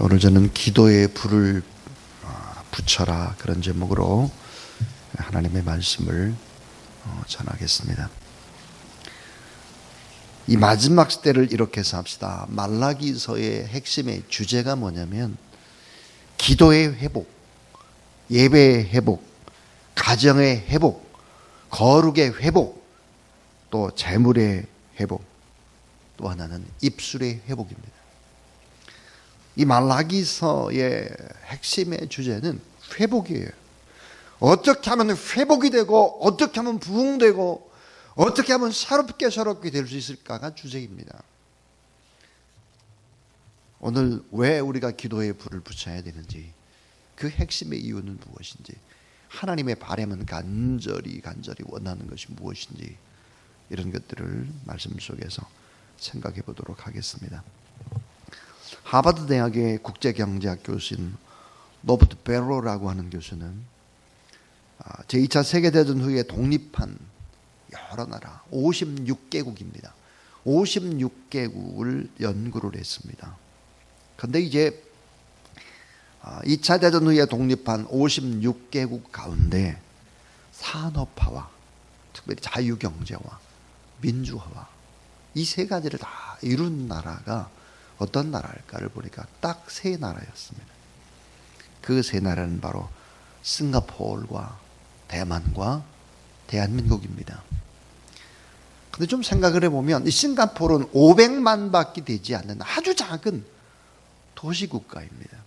오늘 저는 기도의 불을 붙여라 그런 제목으로 하나님의 말씀을 전하겠습니다. 이 마지막 시대를 이렇게 해서 합시다. 말라기서의 핵심의 주제가 뭐냐면 기도의 회복, 예배의 회복, 가정의 회복, 거룩의 회복, 또 재물의 회복, 또 하나는 입술의 회복입니다. 이 말라기서의 핵심의 주제는 회복이에요. 어떻게 하면 회복이 되고 어떻게 하면 부흥되고 어떻게 하면 새롭게 될 수 있을까가 주제입니다. 오늘 왜 우리가 기도의 불을 붙여야 되는지, 그 핵심의 이유는 무엇인지, 하나님의 바람은 간절히 원하는 것이 무엇인지, 이런 것들을 말씀 속에서 생각해 보도록 하겠습니다. 하버드 대학의 국제경제학 교수인 로버트 베로라고 하는 교수는 제2차 세계대전 후에 독립한 여러 나라 56개국입니다. 56개국을 연구를 했습니다. 그런데 이제 2차 대전 후에 독립한 56개국 가운데 산업화와 특별히 자유경제와 민주화와 이 세 가지를 다 이룬 나라가 어떤 나라일까를 보니까 딱 세 나라였습니다. 그 세 나라는 바로 싱가포르와 대만과 대한민국입니다. 근데 좀 생각을 해보면 이 싱가포르는 500만 밖에 되지 않는 아주 작은 도시국가입니다.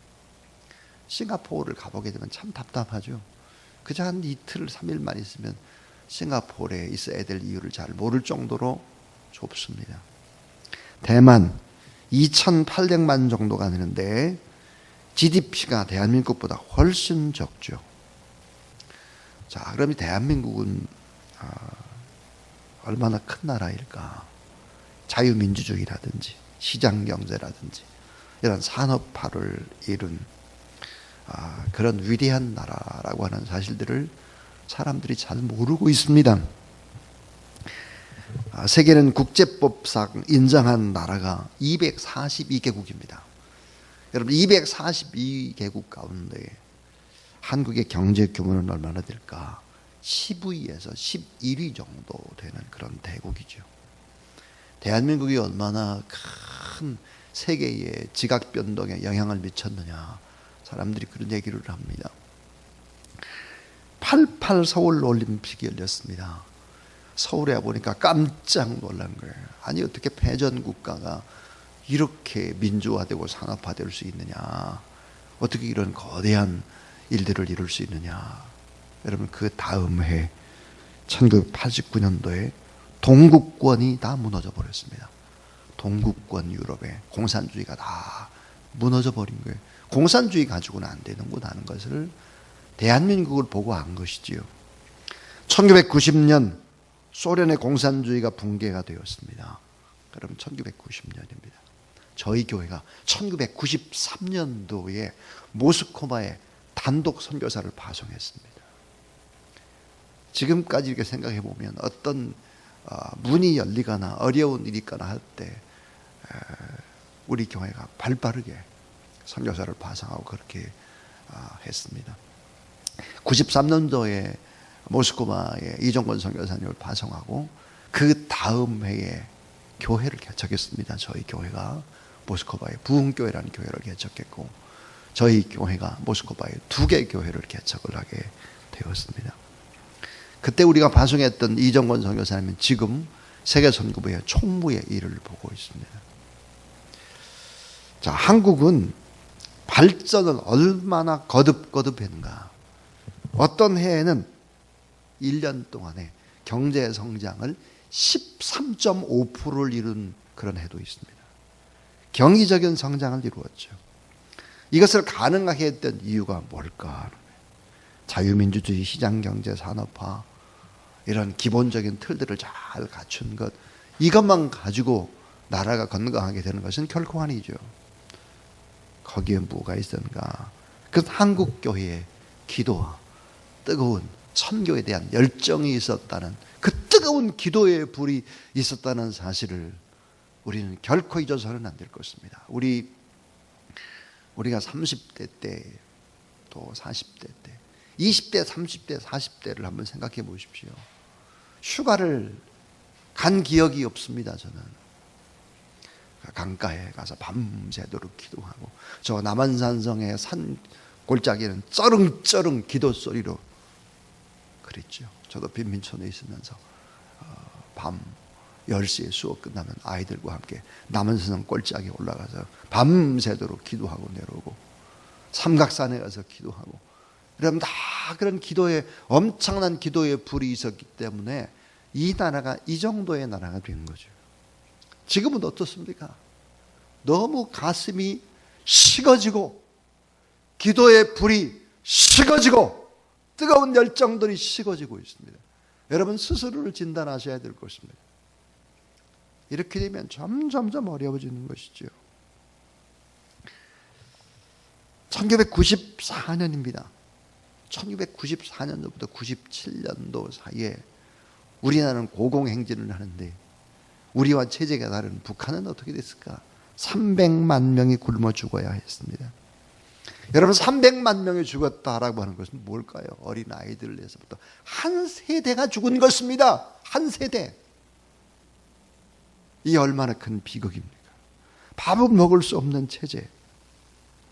싱가포르를 가보게 되면 참 답답하죠. 그저 한 이틀 3일만 있으면 싱가포르에 있어야 될 이유를 잘 모를 정도로 좁습니다. 대만 2,800만 정도가 되는데 GDP가 대한민국보다 훨씬 적죠. 자, 그럼 대한민국은 얼마나 큰 나라일까? 자유민주주의라든지 시장경제라든지 이런 산업화를 이룬 그런 위대한 나라라고 하는 사실들을 사람들이 잘 모르고 있습니다. 세계는 국제법상 인정한 나라가 242개국입니다. 여러분 242개국 가운데 한국의 경제 규모는 얼마나 될까? 10위에서 11위 정도 되는 그런 대국이죠. 대한민국이 얼마나 큰 세계의 지각 변동에 영향을 미쳤느냐, 사람들이 그런 얘기를 합니다. 88 서울 올림픽이 열렸습니다. 서울에 보니까 깜짝 놀란 거예요. 아니 어떻게 패전 국가가 이렇게 민주화되고 산업화될 수 있느냐, 어떻게 이런 거대한 일들을 이룰 수 있느냐. 여러분 그 다음 해 1989년도에 동구권이 다 무너져 버렸습니다. 동구권 유럽에 공산주의가 다 무너져 버린 거예요. 공산주의 가지고는 안 되는구나 하는 것을 대한민국을 보고 안 것이지요. 1990년 소련의 공산주의가 붕괴가 되었습니다. 그럼 1990년입니다. 저희 교회가 1993년도에 모스크바에 단독 선교사를 파송했습니다. 지금까지 이렇게 생각해 보면 어떤 문이 열리거나 어려운 일이 있거나 할 때 우리 교회가 발빠르게 선교사를 파송하고 그렇게 했습니다. 93년도에 모스크바에 이종건 선교사님을 파송하고 그 다음 해에 교회를 개척했습니다. 저희 교회가 모스크바에 부흥교회라는 교회를 개척했고 저희 교회가 모스크바에 2개 교회를 개척을 하게 되었습니다. 그때 우리가 파송했던 이종건 선교사님은 지금 세계선교부의 총무의 일을 보고 있습니다. 자, 한국은 발전을 얼마나 거듭했는가. 어떤 해에는 1년 동안에 경제 성장을 13.5%를 이룬 그런 해도 있습니다. 경이적인 성장을 이루었죠. 이것을 가능하게 했던 이유가 뭘까? 자유민주주의, 시장경제, 산업화 이런 기본적인 틀들을 잘 갖춘 것, 이것만 가지고 나라가 건강하게 되는 것은 결코 아니죠. 거기에 뭐가 있었는가? 그 한국교회의 기도와 뜨거운 선교에 대한 열정이 있었다는, 그 뜨거운 기도의 불이 있었다는 사실을 우리는 결코 잊어서는 안 될 것입니다. 우리 우리가 30대 때, 또 40대 때, 20대, 30대, 40대를 한번 생각해 보십시오. 휴가를 간 기억이 없습니다. 저는 강가에 가서 밤새도록 기도하고, 저 남한산성의 산 골짜기는 쩌릉쩌릉 기도 소리로 그랬죠. 저도 빈민촌에 있으면서 밤 10시에 수업 끝나면 아이들과 함께 남한산성 골짜기에 올라가서 밤새도록 기도하고 내려오고, 삼각산에 가서 기도하고, 여러분 다 그런 기도에, 엄청난 기도의 불이 있었기 때문에 이 나라가 이 정도의 나라가 된 거죠. 지금은 어떻습니까? 너무 가슴이 식어지고, 기도의 불이 식어지고, 뜨거운 열정들이 식어지고 있습니다. 여러분 스스로를 진단하셔야 될 것입니다. 이렇게 되면 점점 어려워지는 것이죠. 1994년입니다. 1994년도부터 97년도 사이에 우리나라는 고공행진을 하는데, 우리와 체제가 다른 북한은 어떻게 됐을까? 300만 명이 굶어 죽어야 했습니다. 여러분 300만 명이 죽었다라고 하는 것은 뭘까요? 어린 아이들에서부터 한 세대가 죽은 것입니다. 한 세대. 이 얼마나 큰 비극입니까? 밥은 먹을 수 없는 체제.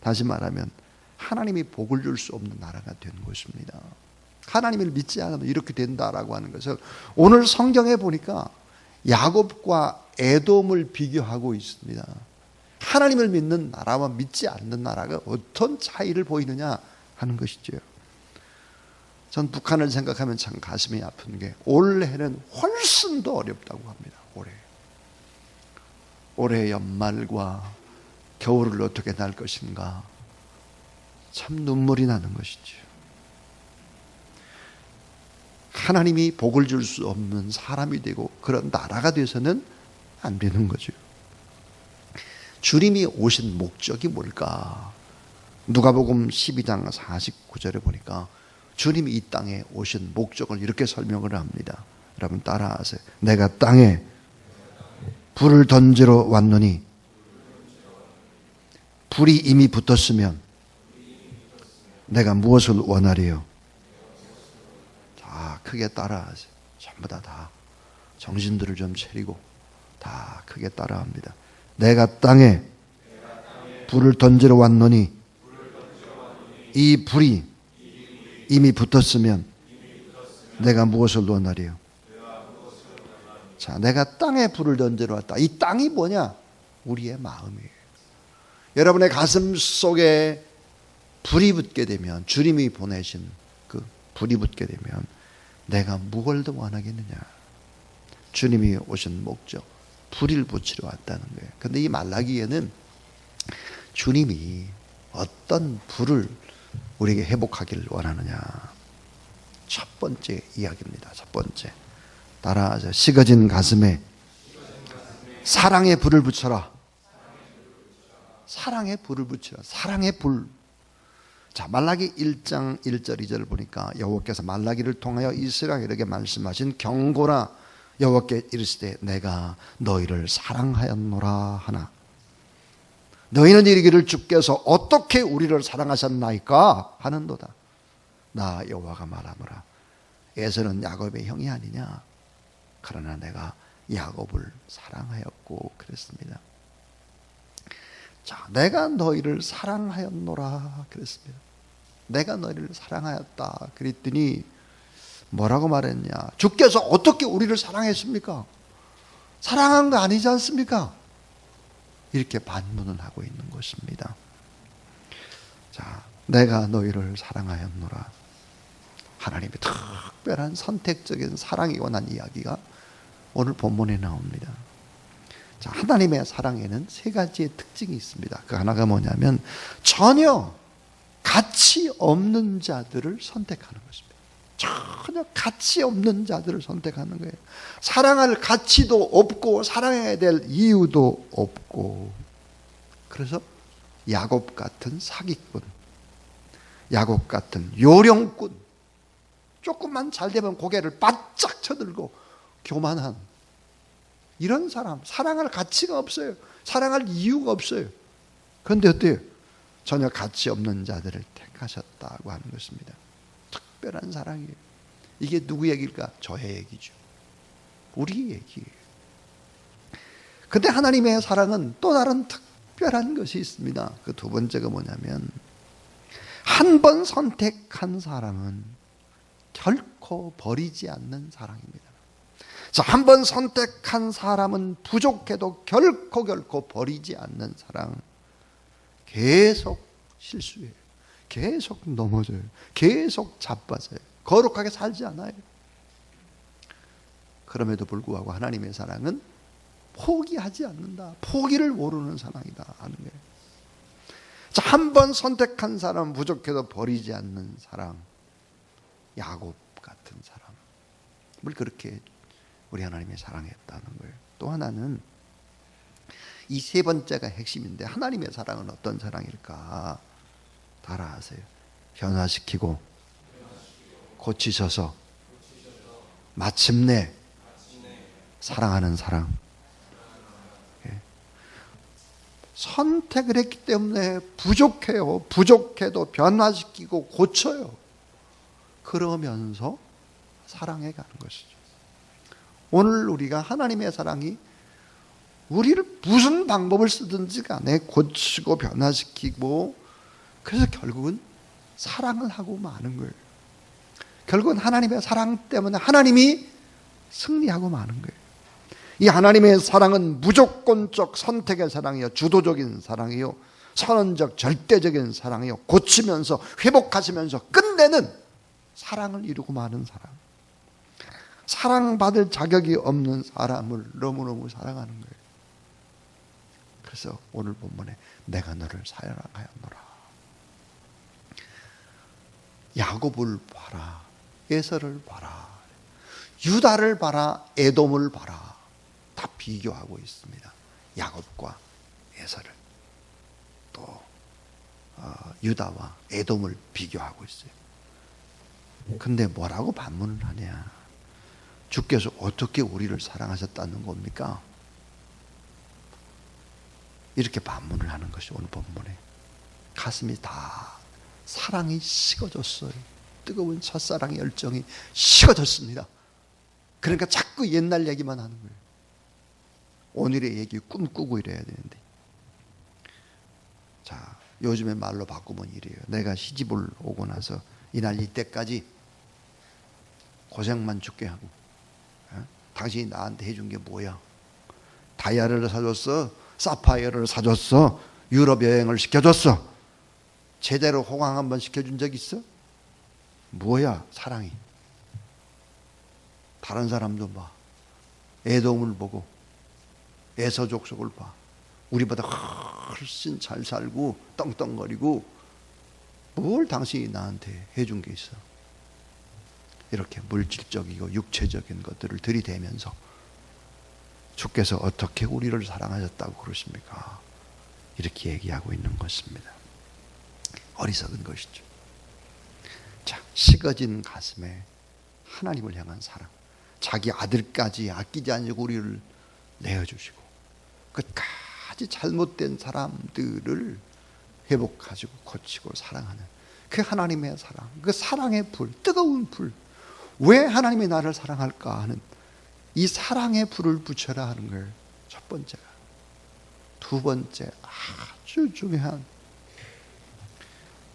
다시 말하면 하나님이 복을 줄 수 없는 나라가 된 것입니다. 하나님을 믿지 않으면 이렇게 된다라고 하는 것을 오늘 성경에 보니까 야곱과 에돔을 비교하고 있습니다. 하나님을 믿는 나라와 믿지 않는 나라가 어떤 차이를 보이느냐 하는 것이죠. 전 북한을 생각하면 참 가슴이 아픈 게, 올해는 훨씬 더 어렵다고 합니다. 올해 연말과 겨울을 어떻게 날 것인가, 참 눈물이 나는 것이죠. 하나님이 복을 줄 수 없는 사람이 되고 그런 나라가 돼서는 안 되는 거죠. 주님이 오신 목적이 뭘까? 누가복음 12장 49절에 보니까 주님이 이 땅에 오신 목적을 이렇게 설명을 합니다. 여러분 따라하세요. 내가 땅에 불을 던지러 왔노니 불이 이미 붙었으면 내가 무엇을 원하리요? 자, 크게 따라하세요. 전부 다 정신들을 좀 차리고 다 크게 따라합니다. 내가 땅에 불을 던지러 왔노니 이 불이 이미 붙었으면 내가 무엇을 원하리요? 자, 내가 땅에 불을 던지러 왔다. 이 땅이 뭐냐? 우리의 마음이에요. 여러분의 가슴 속에 불이 붙게 되면, 주님이 보내신 그 불이 붙게 되면 내가 무엇을 더 원하겠느냐? 주님이 오신 목적, 불을 붙이러 왔다는 거예요. 그런데 이 말라기에는 주님이 어떤 불을 우리에게 회복하기를 원하느냐, 첫 번째 이야기입니다. 첫 번째, 따라하자. 식어진 가슴에 사랑의 불을 붙여라. 사랑의 불을 붙여라. 사랑의 불. 자, 말라기 1장 1절 2절을 보니까 여호와께서 말라기를 통하여 이스라엘에게 말씀하신 경고라. 여호와께 이르시되 내가 너희를 사랑하였노라 하나. 너희는 이르기를 주께서 어떻게 우리를 사랑하셨나이까 하는도다. 나 여호와가 말하노라. 에서는 야곱의 형이 아니냐. 그러나 내가 야곱을 사랑하였고 그랬습니다. 자, 내가 너희를 사랑하였노라 그랬습니다. 내가 너희를 사랑하였다 그랬더니 뭐라고 말했냐? 주께서 어떻게 우리를 사랑했습니까? 사랑한 거 아니지 않습니까? 이렇게 반문을 하고 있는 것입니다. 자, 내가 너희를 사랑하였노라. 하나님의 특별한 선택적인 사랑에 관한 이야기가 오늘 본문에 나옵니다. 자, 하나님의 사랑에는 세 가지의 특징이 있습니다. 그 하나가 뭐냐면 전혀 가치 없는 자들을 선택하는 것입니다. 전혀 가치 없는 자들을 선택하는 거예요. 사랑할 가치도 없고 사랑해야 될 이유도 없고. 그래서 야곱 같은 사기꾼, 야곱 같은 요령꾼, 조금만 잘 되면 고개를 바짝 쳐들고 교만한 이런 사람, 사랑할 가치가 없어요. 사랑할 이유가 없어요. 그런데 어때요? 전혀 가치 없는 자들을 택하셨다고 하는 것입니다. 특별한 사랑이에요. 이게 누구 얘기일까? 저의 얘기죠. 우리 얘기예요. 근데 하나님의 사랑은 또 다른 특별한 것이 있습니다. 그 두 번째가 뭐냐면, 한 번 선택한 사랑은 결코 버리지 않는 사랑입니다. 자, 한 번 선택한 사람은 부족해도 결코 버리지 않는 사랑. 계속 실수해요. 계속 넘어져요. 계속 자빠져요. 거룩하게 살지 않아요. 그럼에도 불구하고 하나님의 사랑은 포기하지 않는다. 포기를 모르는 사랑이다 하는 거예요. 자, 한 번 선택한 사람은 부족해도 버리지 않는 사랑. 야곱 같은 사람을 그렇게 우리 하나님이 사랑했다는 거예요. 또 하나는 이 세 번째가 핵심인데, 하나님의 사랑은 어떤 사랑일까? 다 아세요. 변화시키고 고치셔서 마침내 사랑하는 사랑. 선택을 했기 때문에 부족해요. 부족해도 변화시키고 고쳐요. 그러면서 사랑해 가는 것이죠. 오늘 우리가 하나님의 사랑이 우리를 무슨 방법을 쓰든지 간에 고치고 변화시키고, 그래서 결국은 사랑을 하고 마는 거예요. 결국은 하나님의 사랑 때문에 하나님이 승리하고 마는 거예요. 이 하나님의 사랑은 무조건적 선택의 사랑이요, 주도적인 사랑이요, 선언적 절대적인 사랑이요, 고치면서 회복하시면서 끝내는 사랑을 이루고 마는 사랑. 사랑받을 자격이 없는 사람을 너무너무 사랑하는 거예요. 그래서 오늘 본문에 내가 너를 사랑하였노라. 야곱을 봐라, 에서를 봐라, 유다를 봐라, 에돔을 봐라. 다 비교하고 있습니다. 야곱과 에서를, 또 유다와 에돔을 비교하고 있어요. 근데 뭐라고 반문을 하냐? 주께서 어떻게 우리를 사랑하셨다는 겁니까? 이렇게 반문을 하는 것이 오늘 본문에. 가슴이 다 사랑이 식어졌어요. 뜨거운 첫사랑의 열정이 식어졌습니다. 그러니까 자꾸 옛날 얘기만 하는 거예요. 오늘의 얘기 꿈꾸고 이래야 되는데. 자, 요즘에 말로 바꾸면 이래요. 내가 시집을 오고 나서 이날 이때까지 고생만 죽게 하고, 당신이 나한테 해준 게 뭐야? 다이아를 사줬어? 사파이어를 사줬어? 유럽 여행을 시켜줬어? 제대로 호강 한번 시켜준 적 있어? 뭐야 사랑이? 다른 사람도 봐. 에돔을 보고 에서 족속을 봐. 우리보다 훨씬 잘 살고 떵떵거리고, 뭘 당신이 나한테 해준 게 있어? 이렇게 물질적이고 육체적인 것들을 들이대면서 주께서 어떻게 우리를 사랑하셨다고 그러십니까? 이렇게 얘기하고 있는 것입니다. 어리석은 것이죠. 자, 식어진 가슴에 하나님을 향한 사랑. 자기 아들까지 아끼지 않고 우리를 내어주시고, 끝까지 잘못된 사람들을 회복하시고 고치고 사랑하는 그 하나님의 사랑, 그 사랑의 불, 뜨거운 불. 왜 하나님이 나를 사랑할까 하는 이 사랑의 불을 붙여라 하는 걸 첫 번째가. 두 번째, 아주 중요한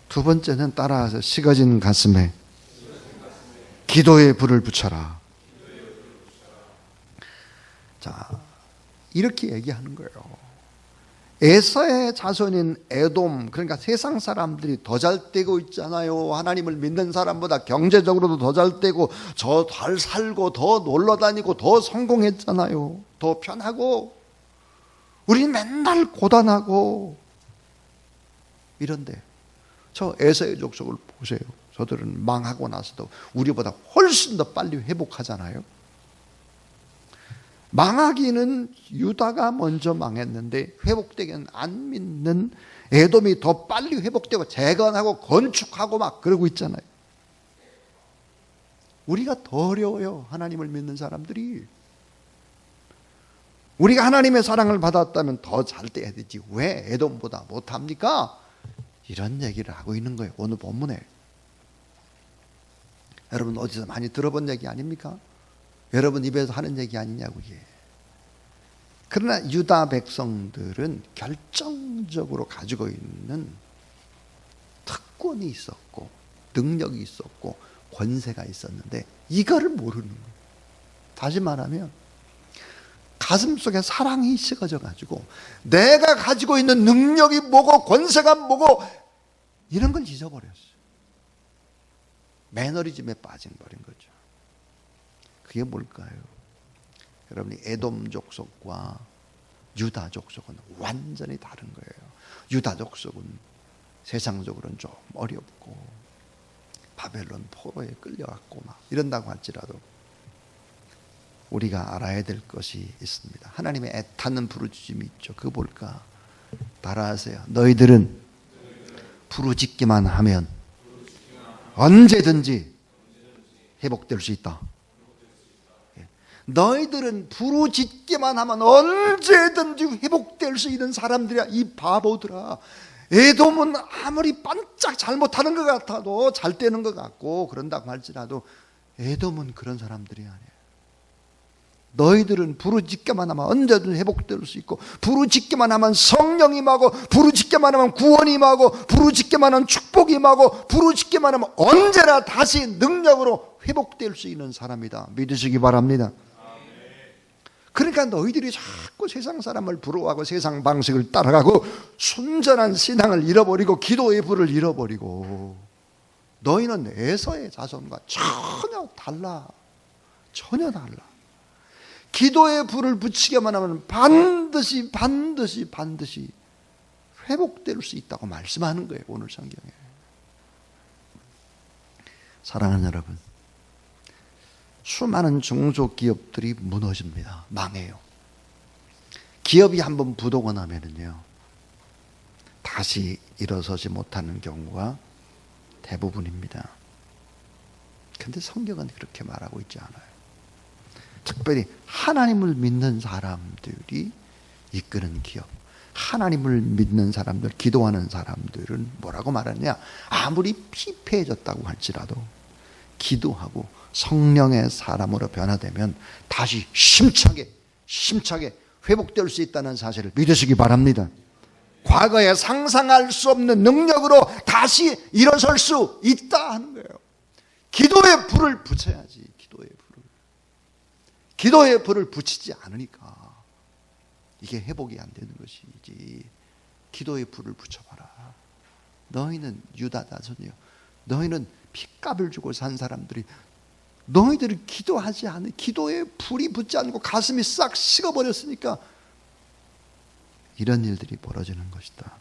두 번째는 따라서 식어진 가슴에 기도의 불을 붙여라. 자, 이렇게 얘기하는 거예요. 에서의 자손인 에돔, 그러니까 세상 사람들이 더 잘 되고 있잖아요. 하나님을 믿는 사람보다 경제적으로도 더 잘 되고, 더 잘 살고, 더 놀러 다니고, 더 성공했잖아요. 더 편하고. 우리는 맨날 고단하고. 이런데 저 에서의 족속을 보세요. 저들은 망하고 나서도 우리보다 훨씬 더 빨리 회복하잖아요. 망하기는 유다가 먼저 망했는데 회복되기는 안 믿는 에돔이 더 빨리 회복되고 재건하고 건축하고 막 그러고 있잖아요. 우리가 더 어려워요. 하나님을 믿는 사람들이. 우리가 하나님의 사랑을 받았다면 더 잘 돼야 되지. 왜 에돔보다 못합니까? 이런 얘기를 하고 있는 거예요. 오늘 본문에. 여러분 어디서 많이 들어본 얘기 아닙니까? 여러분 입에서 하는 얘기 아니냐고 이게. 그러나 유다 백성들은 결정적으로 가지고 있는 특권이 있었고 능력이 있었고 권세가 있었는데 이거를 모르는 거예요. 다시 말하면 가슴속에 사랑이 식어져 가지고 내가 가지고 있는 능력이 뭐고 권세가 뭐고 이런 걸 잊어버렸어요. 매너리즘에 빠져버린 거죠. 그게 뭘까요? 여러분이 에돔 족속과 유다 족속은 완전히 다른 거예요. 유다 족속은 세상적으로는 좀 어렵고 바벨론 포로에 끌려갔고 막 이런다고 할지라도 우리가 알아야 될 것이 있습니다. 하나님의 애타는 부르짖음이 있죠. 그거 뭘까? 따라하세요. 너희들은 부르짖기만 하면 언제든지 회복될 수 있다. 너희들은 부르짖기만 하면 언제든지 회복될 수 있는 사람들이야. 이 바보들아. 에돔은 아무리 반짝 잘못하는 것 같아도 잘 되는 것 같고 그런다고 할지라도 에돔은 그런 사람들이 아니에요. 너희들은 부르짖기만 하면 언제든 회복될 수 있고 부르짖기만 하면 성령이 임하고 부르짖기만 하면 구원이 임하고 부르짖기만 하면 축복이 임하고 부르짖기만 하면 언제나 다시 능력으로 회복될 수 있는 사람이다. 믿으시기 바랍니다. 그러니까 너희들이 자꾸 세상 사람을 부러워하고 세상 방식을 따라가고 순전한 신앙을 잃어버리고 기도의 불을 잃어버리고 너희는 에서의 자손과 전혀 달라. 전혀 달라. 기도의 불을 붙이기만 하면 반드시 회복될 수 있다고 말씀하는 거예요. 오늘 성경에. 사랑하는 여러분, 수많은 중소기업들이 무너집니다. 망해요. 기업이 한번 부도가 나면은요 다시 일어서지 못하는 경우가 대부분입니다. 그런데 성경은 그렇게 말하고 있지 않아요. 특별히 하나님을 믿는 사람들이 이끄는 기업, 하나님을 믿는 사람들, 기도하는 사람들은 뭐라고 말하느냐? 아무리 피폐해졌다고 할지라도 기도하고 성령의 사람으로 변화되면 다시 힘차게 회복될 수 있다는 사실을 믿으시기 바랍니다. 과거에 상상할 수 없는 능력으로 다시 일어설 수 있다 하는 거예요. 기도의 불을 붙여야지. 기도의 불을 붙이지 않으니까 이게 회복이 안 되는 것이지. 기도의 불을 붙여봐라. 너희는 유다 자손이요, 너희는 핏값을 주고 산 사람들이 너희들이 기도하지 않은, 기도에 불이 붙지 않고 가슴이 싹 식어버렸으니까 이런 일들이 벌어지는 것이다.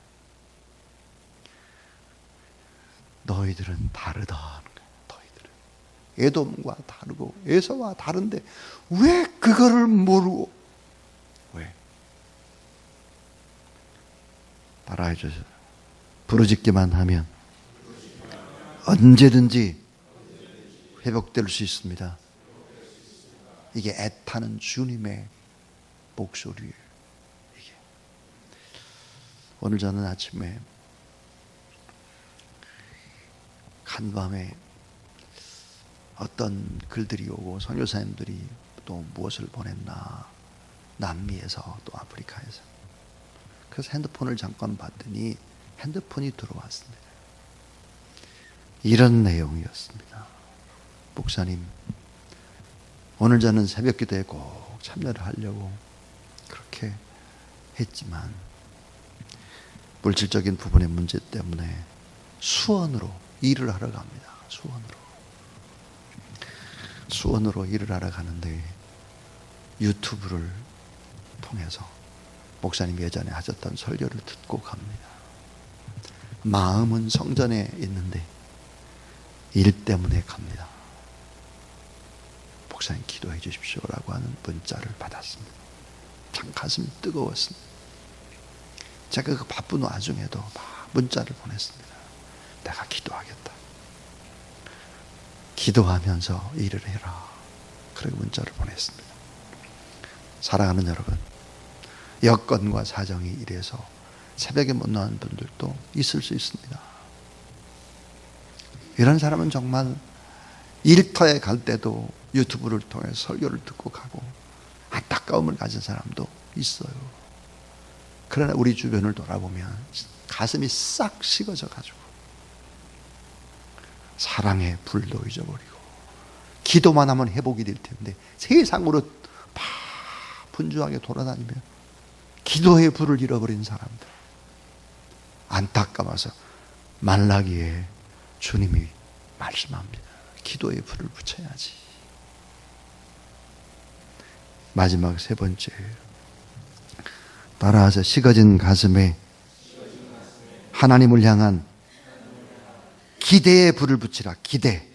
너희들은 다르다. 너희들은 에돔과 다르고 에서와 다른데 왜 그거를 모르고, 왜? 따라해 주세요. 부르짖기만 하면 언제든지 회복될 수 있습니다. 이게 애타는 주님의 목소리예요. 이게. 오늘 저는 아침에 간밤에 어떤 글들이 오고 선교사님들이 또 무엇을 보냈나, 남미에서 또 아프리카에서. 그래서 핸드폰을 잠깐 봤더니 핸드폰이 들어왔습니다. 이런 내용이었습니다. 목사님, 오늘 저는 새벽 기도에 꼭 참여를 하려고 그렇게 했지만 물질적인 부분의 문제 때문에 수원으로 일을 하러 갑니다. 수원으로 일을 하러 가는데 유튜브를 통해서 목사님이 예전에 하셨던 설교를 듣고 갑니다. 마음은 성전에 있는데 일 때문에 갑니다. 목사님 기도해 주십시오라고 하는 문자를 받았습니다. 참 가슴이 뜨거웠습니다. 제가 그 바쁜 와중에도 막 문자를 보냈습니다. 내가 기도하겠다. 기도하면서 일을 해라. 그렇게 문자를 보냈습니다. 사랑하는 여러분, 여건과 사정이 이래서 새벽에 못 나오는 분들도 있을 수 있습니다. 이런 사람은 정말 일터에 갈 때도 유튜브를 통해 설교를 듣고 가고 안타까움을 가진 사람도 있어요. 그러나 우리 주변을 돌아보면 가슴이 싹 식어져 가지고 사랑의 불도 잊어버리고 기도만 하면 회복이 될 텐데 세상으로 분주하게 돌아다니며 기도의 불을 잃어버린 사람들, 안타까워서 말라기에 주님이 말씀합니다. 기도의 불을 붙여야지. 마지막 세 번째, 따라서 식어진 가슴에 하나님을 향한 기대의 불을 붙이라. 기대.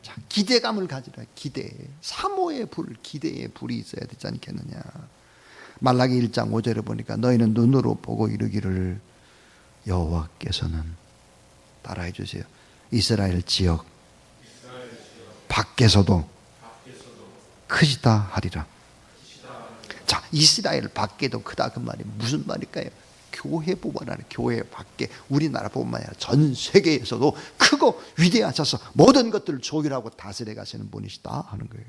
자, 기대감을 가지라. 기대. 사모의 불, 기대의 불이 있어야 되지 않겠느냐. 말라기 1장 5절에 보니까 너희는 눈으로 보고 이르기를 여호와께서는, 따라해 주세요, 이스라엘 지역 밖에서도 크시다 하리라. 자, 이스라엘 밖에도 크다, 그 말이 무슨 말일까요? 교회뿐만 아니라 교회 밖에, 우리나라뿐만 아니라 전 세계에서도 크고 위대하셔서 모든 것들을 조율하고 다스려 가시는 분이시다 하는 거예요.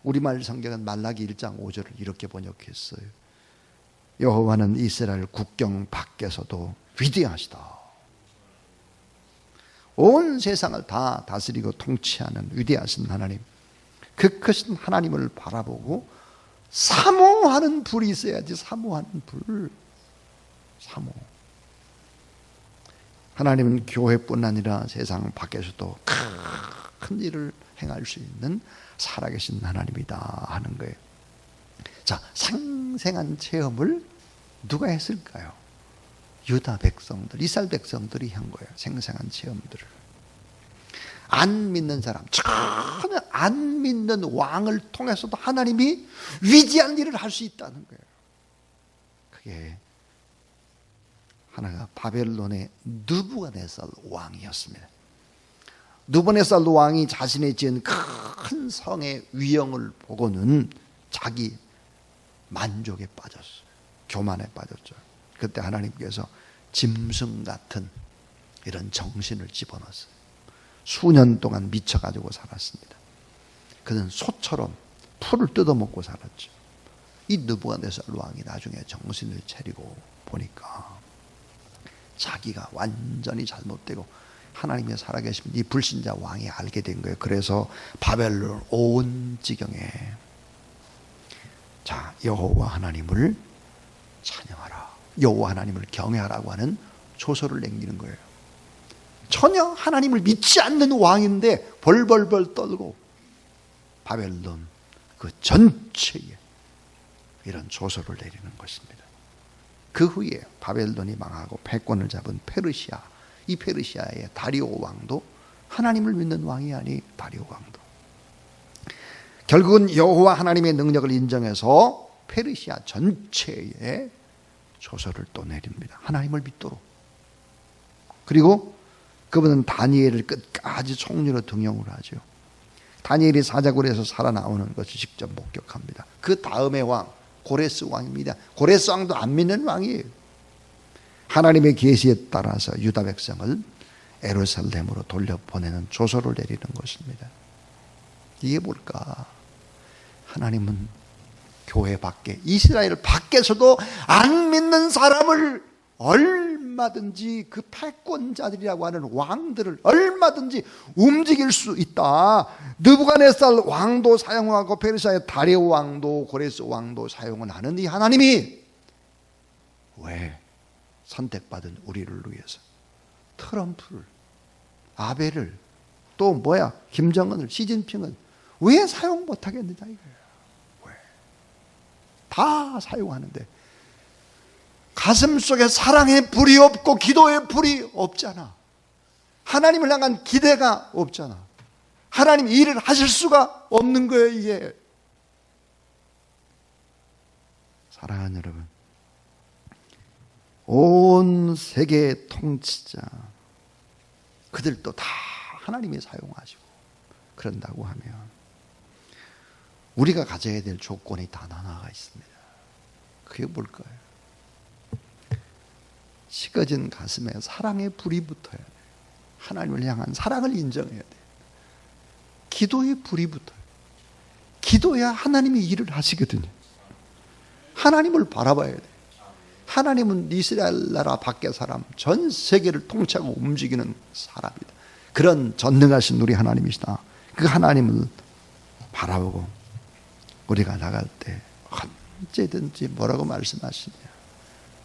우리말 성경은 말라기 1장 5절을 이렇게 번역했어요. 여호와는 이스라엘 국경 밖에서도 위대하시다. 온 세상을 다 다스리고 통치하는 위대하신 하나님, 그 크신 하나님을 바라보고 사모하는 불이 있어야지. 사모하는 불. 사모. 하나님은 교회뿐 아니라 세상 밖에서도 큰 일을 행할 수 있는 살아계신 하나님이다 하는 거예요. 자, 생생한 체험을 누가 했을까요? 유다 백성들, 이스라엘 백성들이 한 거예요. 생생한 체험들을. 안 믿는 사람, 전혀 안 믿는 왕을 통해서도 하나님이 위대한 일을 할 수 있다는 거예요. 그게 하나가 바벨론의 느부갓네살 왕이었습니다. 느부갓네살 왕이 자신의 지은 큰 성의 위엄을 보고는 자기 만족에 빠졌어요. 교만에 빠졌죠. 그때 하나님께서 짐승 같은 이런 정신을 집어넣었어요. 수년 동안 미쳐가지고 살았습니다. 그는 소처럼 풀을 뜯어먹고 살았죠. 이 느부갓네살 왕이 나중에 정신을 차리고 보니까 자기가 완전히 잘못되고 하나님의 살아계신 이 불신자 왕이 알게 된 거예요. 그래서 바벨론 온 지경에, 자, 여호와 하나님을 찬양하라, 여호와 하나님을 경외하라고 하는 조서를 남기는 거예요. 전혀 하나님을 믿지 않는 왕인데 벌벌벌 떨고 바벨론 그 전체에 이런 조서를 내리는 것입니다. 그 후에 바벨론이 망하고 패권을 잡은 페르시아, 이 페르시아의 다리오 왕도 하나님을 믿는 왕이 아니 다리오 왕도 결국은 여호와 하나님의 능력을 인정해서 페르시아 전체에 조서를 또 내립니다. 하나님을 믿도록. 그리고 그분은 다니엘을 끝까지 총리로 등용을 하죠. 다니엘이 사자굴에서 살아나오는 것을 직접 목격합니다. 그 다음의 왕 고레스 왕입니다. 고레스 왕도 안 믿는 왕이에요. 하나님의 계시에 따라서 유다 백성을 예루살렘으로 돌려보내는 조서를 내리는 것입니다. 이게 뭘까? 하나님은 교회 밖에, 이스라엘 밖에서도 안 믿는 사람을 얼마든지, 그 패권자들이라고 하는 왕들을 얼마든지 움직일 수 있다. 느부갓네살 왕도 사용하고 페르시아의 다리오 왕도 고레스 왕도 사용을 하는 이 하나님이 왜 선택받은 우리를 위해서 트럼프를, 아벨을, 또 뭐야 김정은을, 시진핑을 왜 사용 못하겠느냐 이거예요. 왜? 다 사용하는데 가슴 속에 사랑의 불이 없고 기도의 불이 없잖아. 하나님을 향한 기대가 없잖아. 하나님 일을 하실 수가 없는 거예요. 이게. 사랑하는 여러분, 온 세계의 통치자 그들도 다 하나님이 사용하시고 그런다고 하면 우리가 가져야 될 조건이 단 하나가 있습니다. 그게 뭘까요? 식어진 가슴에 사랑의 불이 붙어야 돼. 하나님을 향한 사랑을 인정해야 돼. 기도의 불이 붙어요. 기도야 하나님이 일을 하시거든요. 하나님을 바라봐야 돼. 하나님은 이스라엘 나라 밖의 사람, 전 세계를 통치하고 움직이는 사람이다. 그런 전능하신 우리 하나님이시다. 그 하나님을 바라보고 우리가 나갈 때 언제든지 뭐라고 말씀하시냐.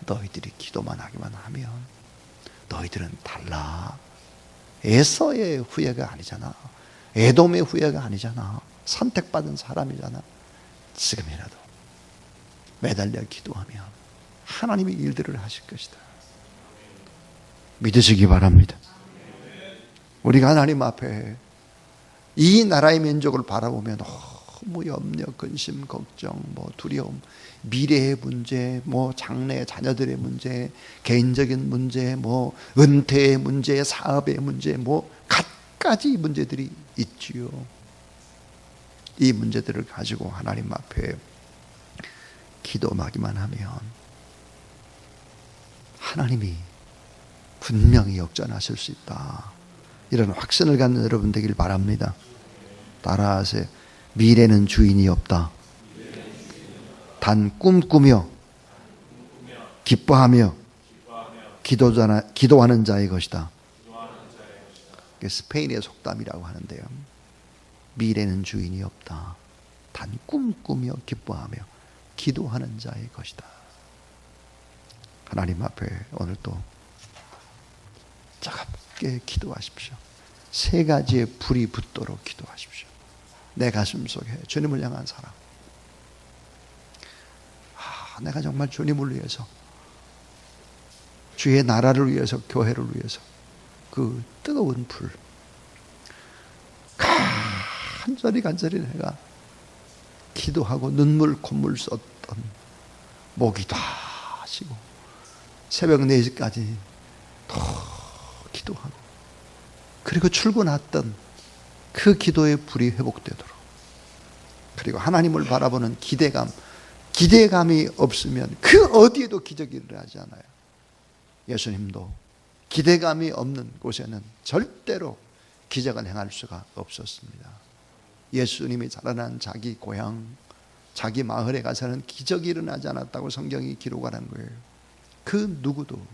너희들이 기도만 하기만 하면 너희들은 달라. 에서의 후예가 아니잖아. 에돔의 후예가 아니잖아. 선택받은 사람이잖아. 지금이라도 매달려 기도하면 하나님이 일들을 하실 것이다. 믿으시기 바랍니다. 우리가 하나님 앞에 이 나라의 민족을 바라보면 너무 염려, 근심, 걱정, 두려움, 미래의 문제, 장래 자녀들의 문제, 개인적인 문제, 은퇴의 문제, 사업의 문제, 갖가지 문제들이 있지요. 이 문제들을 가지고 하나님 앞에 기도하기만 하면 하나님이 분명히 역전하실 수 있다. 이런 확신을 갖는 여러분 되길 바랍니다. 따라하세요. 미래는 주인이 없다. 단 꿈꾸며 기뻐하며 기도하는 자의 것이다. 스페인의 속담이라고 하는데요. 미래는 주인이 없다. 단 꿈꾸며 기뻐하며 기도하는 자의 것이다. 하나님 앞에 오늘도 차갑게 기도하십시오. 세 가지의 불이 붙도록 기도하십시오. 내 가슴 속에 주님을 향한 사랑. 내가 정말 주님을 위해서, 주의 나라를 위해서, 교회를 위해서 그 뜨거운 불, 간절히 내가 기도하고 눈물 콧물 썼던 목이 다 쉬고 새벽 4시까지 더 기도하고 그리고 출근했던 그 기도의 불이 회복되도록, 그리고 하나님을 바라보는 기대감이 없으면 그 어디에도 기적이 일어나지 않아요. 예수님도 기대감이 없는 곳에는 절대로 기적을 행할 수가 없었습니다. 예수님이 자라난 자기 고향, 자기 마을에 가서는 기적이 일어나지 않았다고 성경이 기록하는 거예요. 그 누구도